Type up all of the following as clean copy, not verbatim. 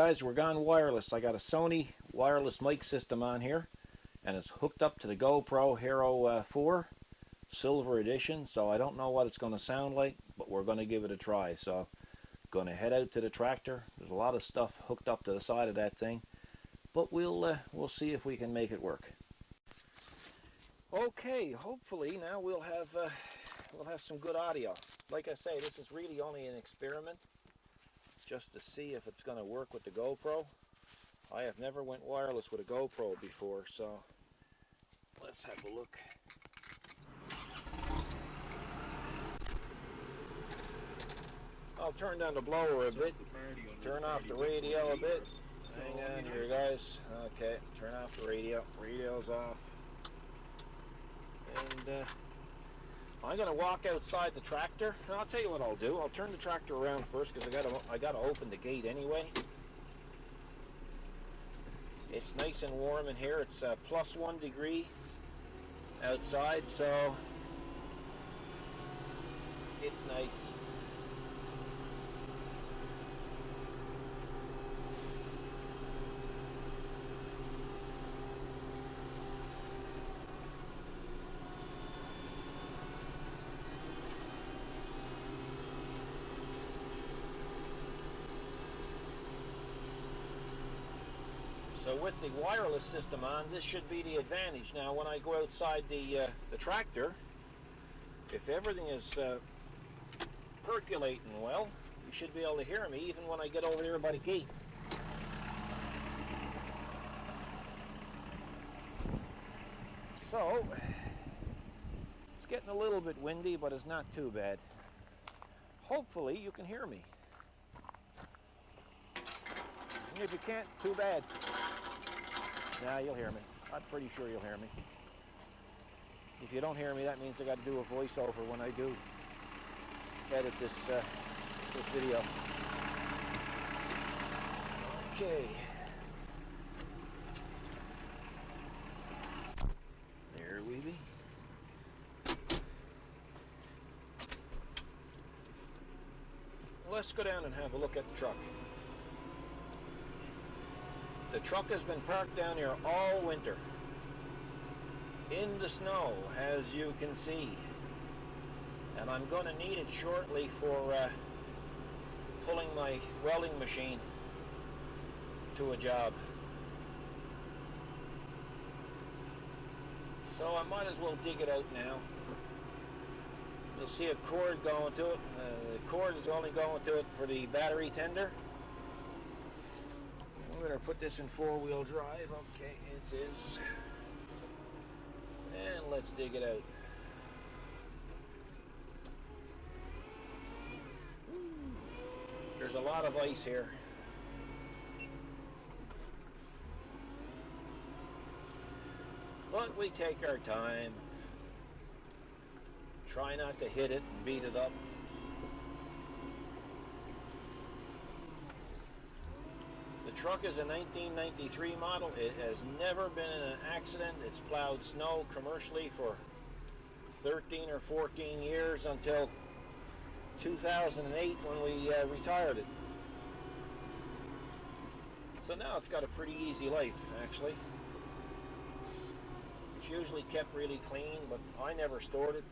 guys, we're gone wireless. I got a Sony wireless mic system on here, and it's hooked up to the GoPro Hero 4 Silver Edition, so I don't know what it's going to sound like, but we're going to give it a try. So going to head out to the tractor. There's a lot of stuff hooked up to the side of that thing, but we'll see if we can make it work. Okay, hopefully now we'll have some good audio. Like I say, this is really only an experiment, just to see if it's going to work with the GoPro. I have never went wireless with a GoPro before, so let's have a look. I'll turn down the blower a bit, turn off the radio a bit. Hang on here, guys. Okay, turn off the radio. Radio's off. And I'm going to walk outside the tractor, and I'll tell you what I'll do. I'll turn the tractor around first because I got to open the gate anyway. It's nice and warm in here. It's plus 1 degree outside, so it's nice. So with the wireless system on, this should be the advantage. Now when I go outside the tractor, if everything is percolating well, you should be able to hear me even when I get over there by the gate. So it's getting a little bit windy, but it's not too bad. Hopefully you can hear me. And if you can't, too bad. Nah, you'll hear me. I'm pretty sure you'll hear me. If you don't hear me, that means I got to do a voiceover when I do edit this video. Okay. There we be. Let's go down and have a look at the truck. The truck has been parked down here all winter in the snow, as you can see, and I'm going to need it shortly for pulling my welding machine to a job. So I might as well dig it out now. You'll see a cord going to it. The cord is only going to it for the battery tender. We're going to put this in 4-wheel drive. Okay, it is. And let's dig it out. There's a lot of ice here. But we take our time. Try not to hit it and beat it up. The truck is a 1993 model. It has never been in an accident. It's plowed snow commercially for 13 or 14 years until 2008 when we retired it. So now it's got a pretty easy life, actually. It's usually kept really clean, but I never stored it.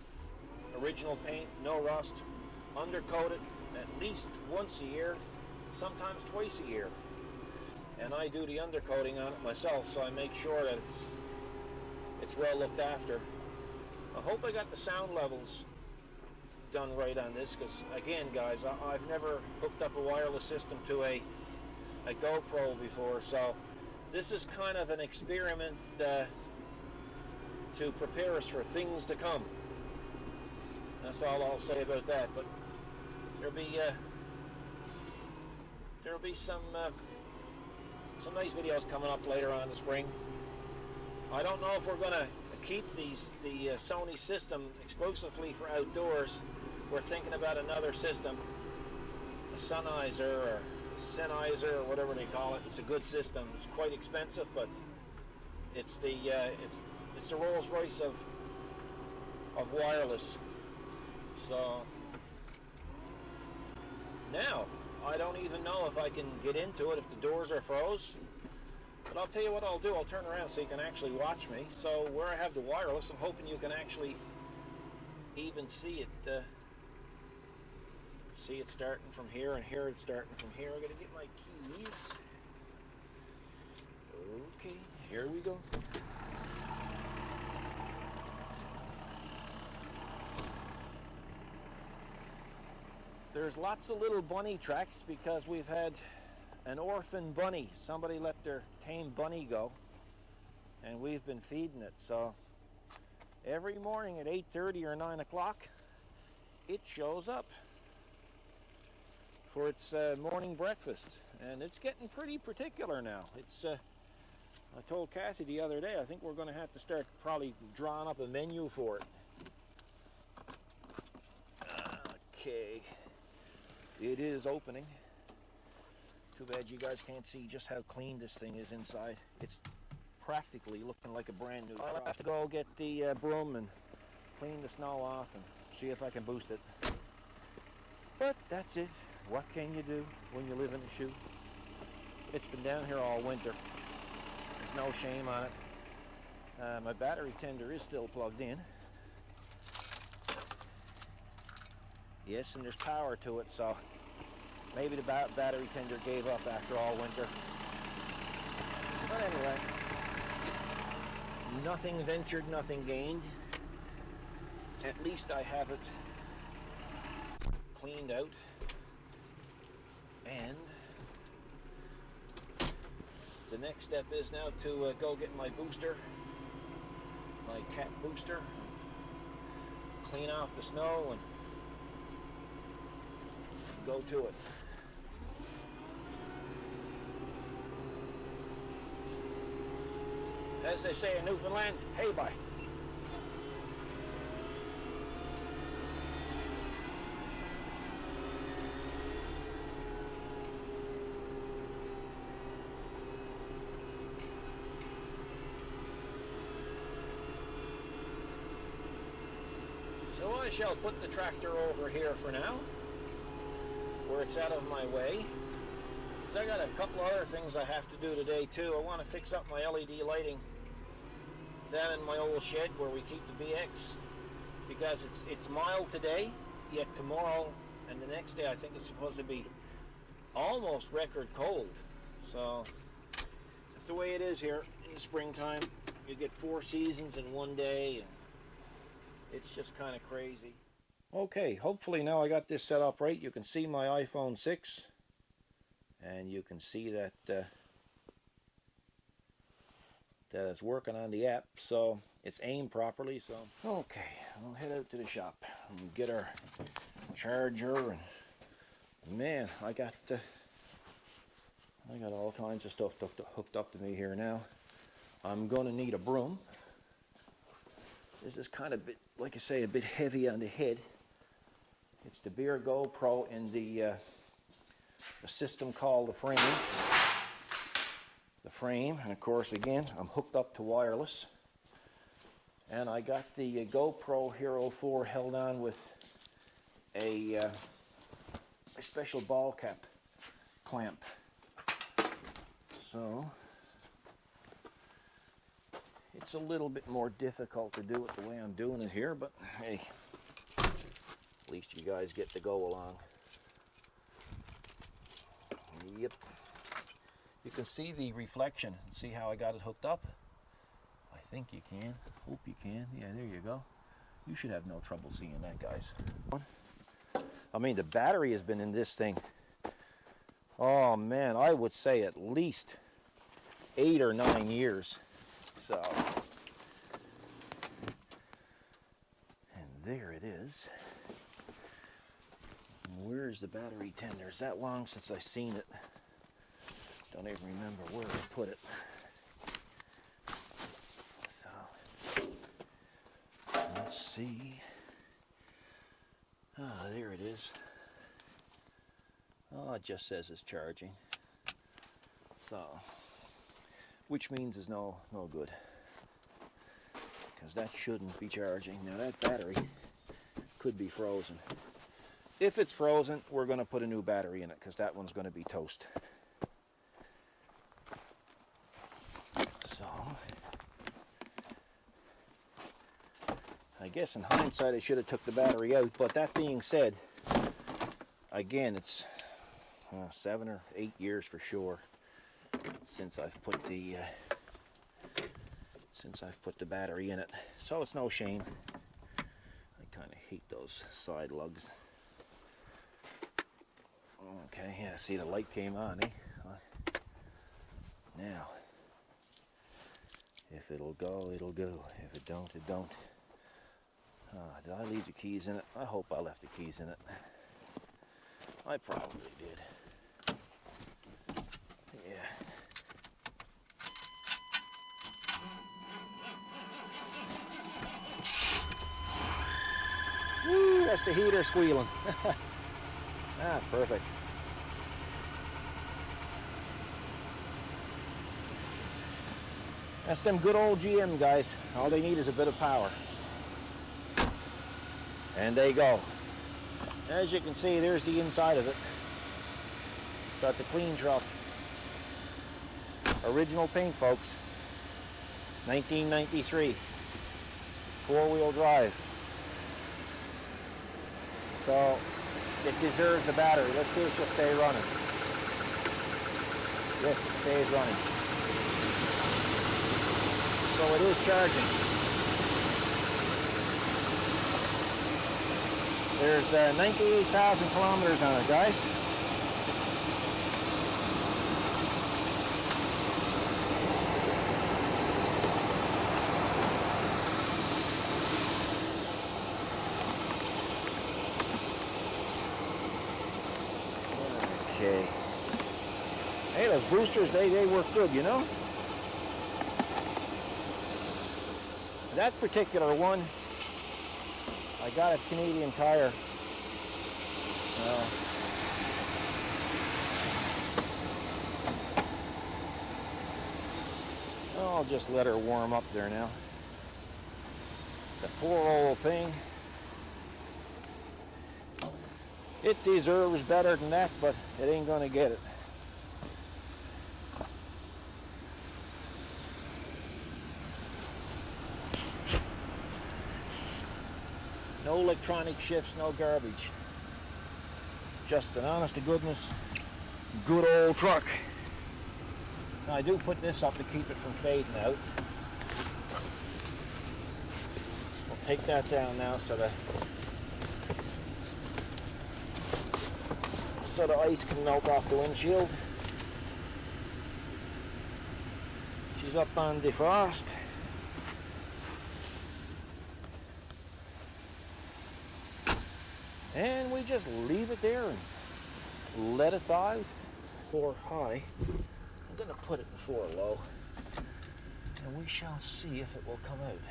Original paint, no rust, undercoated at least once a year, sometimes twice a year. And I do the undercoating on it myself, so I make sure that it's well looked after. I hope I got the sound levels done right on this, because again guys, I've never hooked up a wireless system to a GoPro before, so this is kind of an experiment to prepare us for things to come. That's all I'll say about that. But there'll be some nice videos coming up later on in the spring. I don't know if we're going to keep the Sony system exclusively for outdoors. We're thinking about another system, a Sennheiser or Sennheiser or whatever they call it. It's a good system. It's quite expensive, but it's the Rolls-Royce of wireless. So now I don't even know if I can get into it if the doors are froze. But I'll tell you what I'll do. I'll turn around so you can actually watch me. So where I have the wireless, I'm hoping you can actually even see it. See it starting from here, and here it's starting from here. I gotta get my keys. Okay, here we go. There's lots of little bunny tracks because we've had an orphan bunny. Somebody let their tame bunny go, and we've been feeding it. So every morning at 8:30 or 9 o'clock, it shows up for its morning breakfast, and it's getting pretty particular now. It's I told Kathy the other day, I think we're going to have to start probably drawing up a menu for it. Okay, it is opening. Too bad you guys can't see just how clean this thing is inside. It's practically looking like a brand new truck. I'll have to go get the broom and clean the snow off and see if I can boost it. But that's it. What can you do when you live in a shoe? It's been down here all winter. There's no shame on it. My battery tender is still plugged in. Yes, and there's power to it, so maybe the battery tender gave up after all winter. But anyway, nothing ventured, nothing gained. At least I have it cleaned out. And the next step is now to go get my booster, my cat booster, clean off the snow and go to it. As they say in Newfoundland, hey bye. So I shall put the tractor over here for now, where it's out of my way. So I got a couple other things I have to do today too. I want to fix up my LED lighting down in my old shed where we keep the BX, because it's mild today, yet tomorrow and the next day I think it's supposed to be almost record cold. So that's the way it is here in the springtime. You get 4 seasons in one day, and it's just kind of crazy. Okay, hopefully now I got this set up right. You can see my iPhone 6, and you can see that that it's working on the app, so it's aimed properly. So okay, we'll head out to the shop and get our charger. And man, I got all kinds of stuff hooked up to me here now. I'm going to need a broom. This is kind of, like I say, a bit heavy on the head. It's the Beer GoPro in the system called the frame. The frame, and of course, again, I'm hooked up to wireless. And I got the GoPro Hero 4 held on with a special ball cap clamp. So it's a little bit more difficult to do it the way I'm doing it here, but hey, at least you guys get to go along. Yep. You can see the reflection. See how I got it hooked up? I think you can. Hope you can. Yeah, there you go. You should have no trouble seeing that, guys. I mean, the battery has been in this thing, oh man, I would say at least 8 or 9 years. So, and there it is. Where's the battery tender? It's that long since I've seen it. Don't even remember where I put it. So, let's see. Ah, there it is. Oh, it just says it's charging. So, which means it's no good, because that shouldn't be charging. Now that battery could be frozen. If it's frozen, we're going to put a new battery in it because that one's going to be toast. So, I guess in hindsight I should have took the battery out, but that being said, again, it's 7 or 8 years for sure since I've put the battery in it, so it's no shame. I kind of hate those side lugs. Okay, yeah, see the light came on, eh? Now, if it'll go, it'll go. If it don't, it don't. Did I leave the keys in it? I hope I left the keys in it. I probably did. Yeah. Woo, that's the heater squealing. Perfect. That's them good old GM guys. All they need is a bit of power. And they go. As you can see, there's the inside of it. So it's a clean truck. Original paint, folks. 1993. Four-wheel drive. So it deserves a battery. Let's see if she'll stay running. Yes, it stays running. So it is charging. There's 98,000 kilometers on it, guys. Okay. Hey, those boosters, they work good, you know? That particular one, I got a Canadian Tire. I'll just let her warm up there now. The poor old thing. It deserves better than that, but it ain't gonna get it. No electronic shifts, no garbage. Just an honest to goodness, good old truck. Now I do put this up to keep it from fading out. We'll take that down now so the ice can melt off the windshield. She's up on defrost. And we just leave it there and let it thaw. 4 high. I'm going to put it in 4 low. And we shall see if it will come out.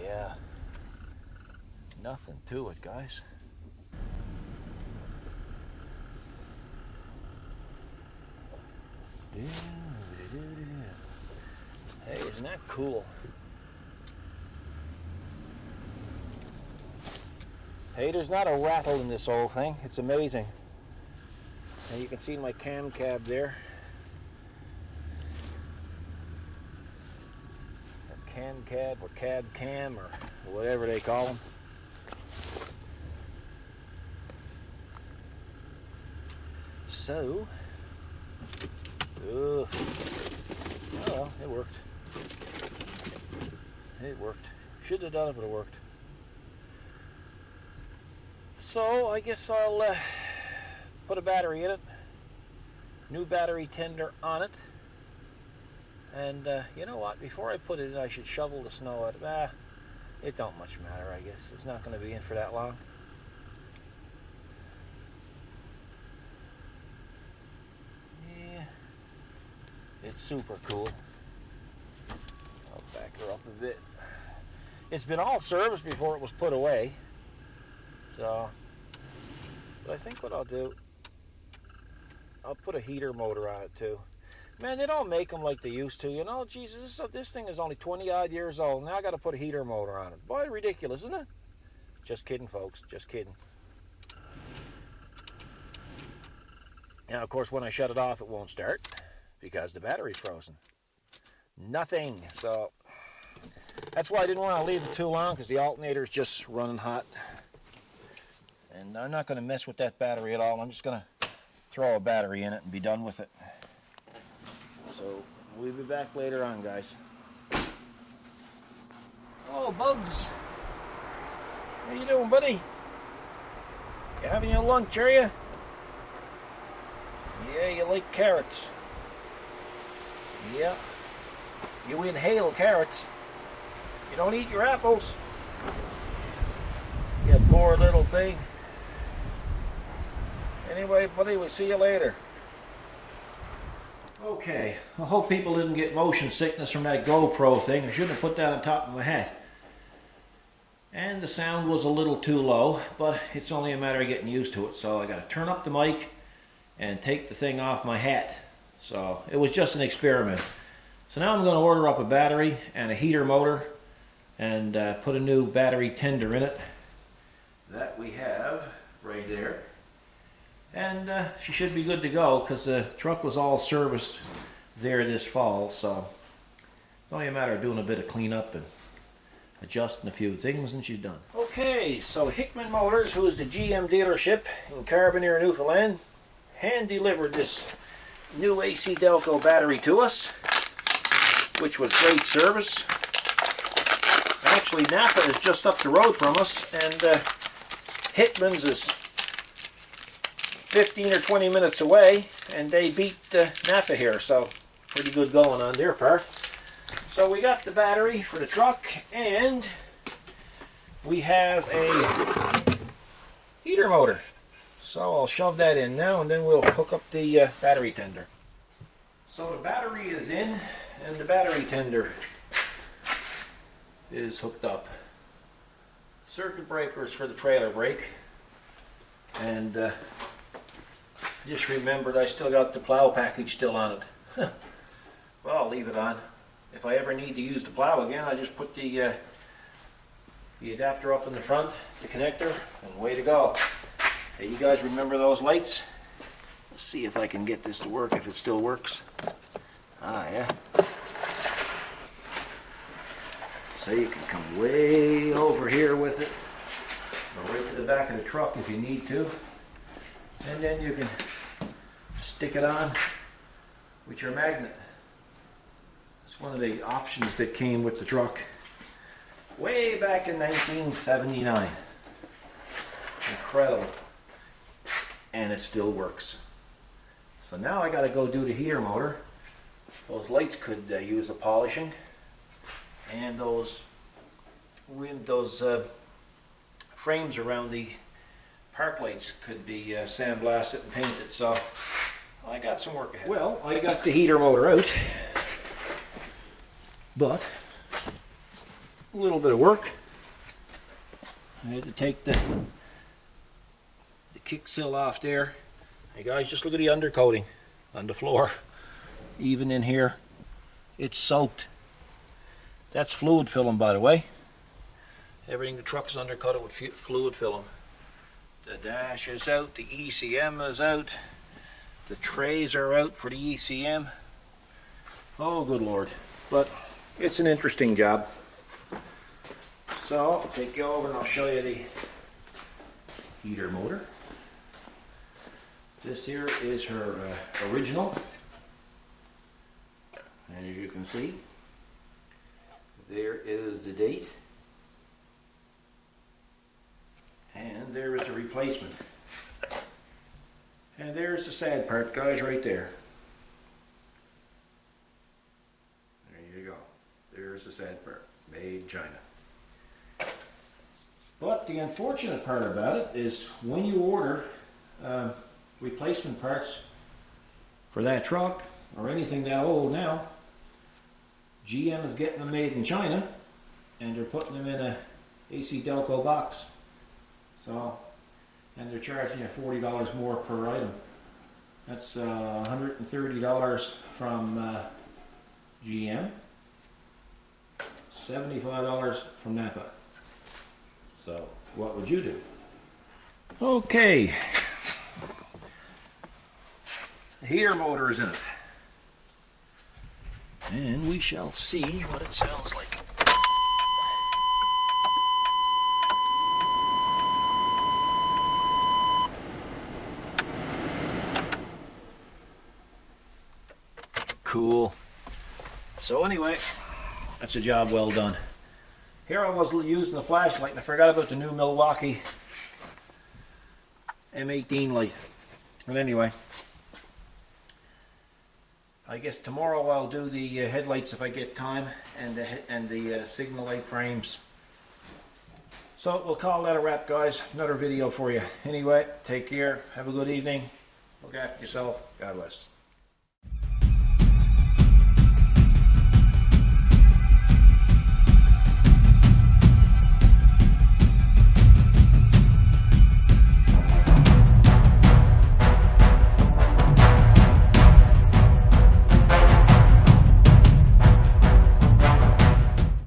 Yeah. Nothing to it, guys. Hey, isn't that cool? Hey, there's not a rattle in this whole thing. It's amazing. And you can see my cam cab there. Or cam cab or cab cam or whatever they call them. So, oh well, it worked. It worked. Should have done it, but it worked. So I guess I'll put a battery in it, new battery tender on it, and you know what, before I put it in I should shovel the snow out. It don't much matter, I guess. It's not going to be in for that long. Yeah, it's super cool. I'll back her up a bit. It's been all serviced before it was put away. So, but I think what I'll do, I'll put a heater motor on it too. Man, they don't make them like they used to. You know, Jesus, this thing is only 20-odd years old. Now I got to put a heater motor on it. Boy, ridiculous, isn't it? Just kidding, folks. Just kidding. Now, of course, when I shut it off, it won't start because the battery's frozen. Nothing. So that's why I didn't want to leave it too long, because the alternator's just running hot. And I'm not going to mess with that battery at all. I'm just going to throw a battery in it and be done with it. So we'll be back later on, guys. Oh, Bugs. How you doing, buddy? You having your lunch, are you? Yeah, you like carrots. Yeah. You inhale carrots. You don't eat your apples. You poor little thing. Anyway, buddy, we'll see you later. Okay, I hope people didn't get motion sickness from that GoPro thing. I shouldn't have put that on top of my hat. And the sound was a little too low, but it's only a matter of getting used to it. So I got to turn up the mic and take the thing off my hat. So it was just an experiment. So now I'm going to order up a battery and a heater motor and put a new battery tender in it. That we have right there. And she should be good to go, because the truck was all serviced there this fall, so it's only a matter of doing a bit of cleanup and adjusting a few things, and she's done. Okay, so Hickman Motors, who is the GM dealership in Carbonear, Newfoundland, hand-delivered this new AC Delco battery to us, which was great service. Actually, Napa is just up the road from us, and Hickman's is 15 or 20 minutes away, and they beat Napa here, so pretty good going on their part. So we got the battery for the truck, and we have a heater motor. So I'll shove that in now, and then we'll hook up the battery tender. So the battery is in, and the battery tender is hooked up. Circuit breakers for the trailer brake, and just remembered I still got the plow package still on it. Well, I'll leave it on. If I ever need to use the plow again, I just put the adapter up in the front, the connector, and away to go. Hey, you guys remember those lights? Let's see if I can get this to work, if it still works. Ah, yeah. So you can come way over here with it, or right to the back of the truck if you need to. And then you can stick it on with your magnet. It's one of the options that came with the truck way back in 1979. Incredible. And it still works. So now I got to go do the heater motor. Those lights could use a polishing, and those frames around the park lights could be sandblasted and painted. So I got some work ahead. Well, I got the heater motor out, but a little bit of work. I had to take the kick sill off there. Hey guys, just look at the undercoating on the floor. Even in here, it's soaked. That's fluid film, by the way. Everything the truck is undercoated with fluid film. The dash is out, the ECM is out, the trays are out for the ECM. Oh, good Lord. But it's an interesting job. So I'll take you over and I'll show you the heater motor. This here is her original. And as you can see, there is the date. And there is the replacement. And there's the sad part, guys, right there. There you go. There's the sad part. Made in China. But the unfortunate part about it is when you order replacement parts for that truck or anything that old now, GM is getting them made in China and they're putting them in a AC Delco box. So, and they're charging you $40 more per item. That's $130 from GM, $75 from Napa. So what would you do? Okay. Heater motor is in it. And we shall see what it sounds like. Cool. So anyway, that's a job well done. Here I was using the flashlight and I forgot about the new Milwaukee M18 light. But anyway, I guess tomorrow I'll do the headlights if I get time, and the signal light frames. So we'll call that a wrap, guys. Another video for you. Anyway, take care. Have a good evening. Look after yourself. God bless.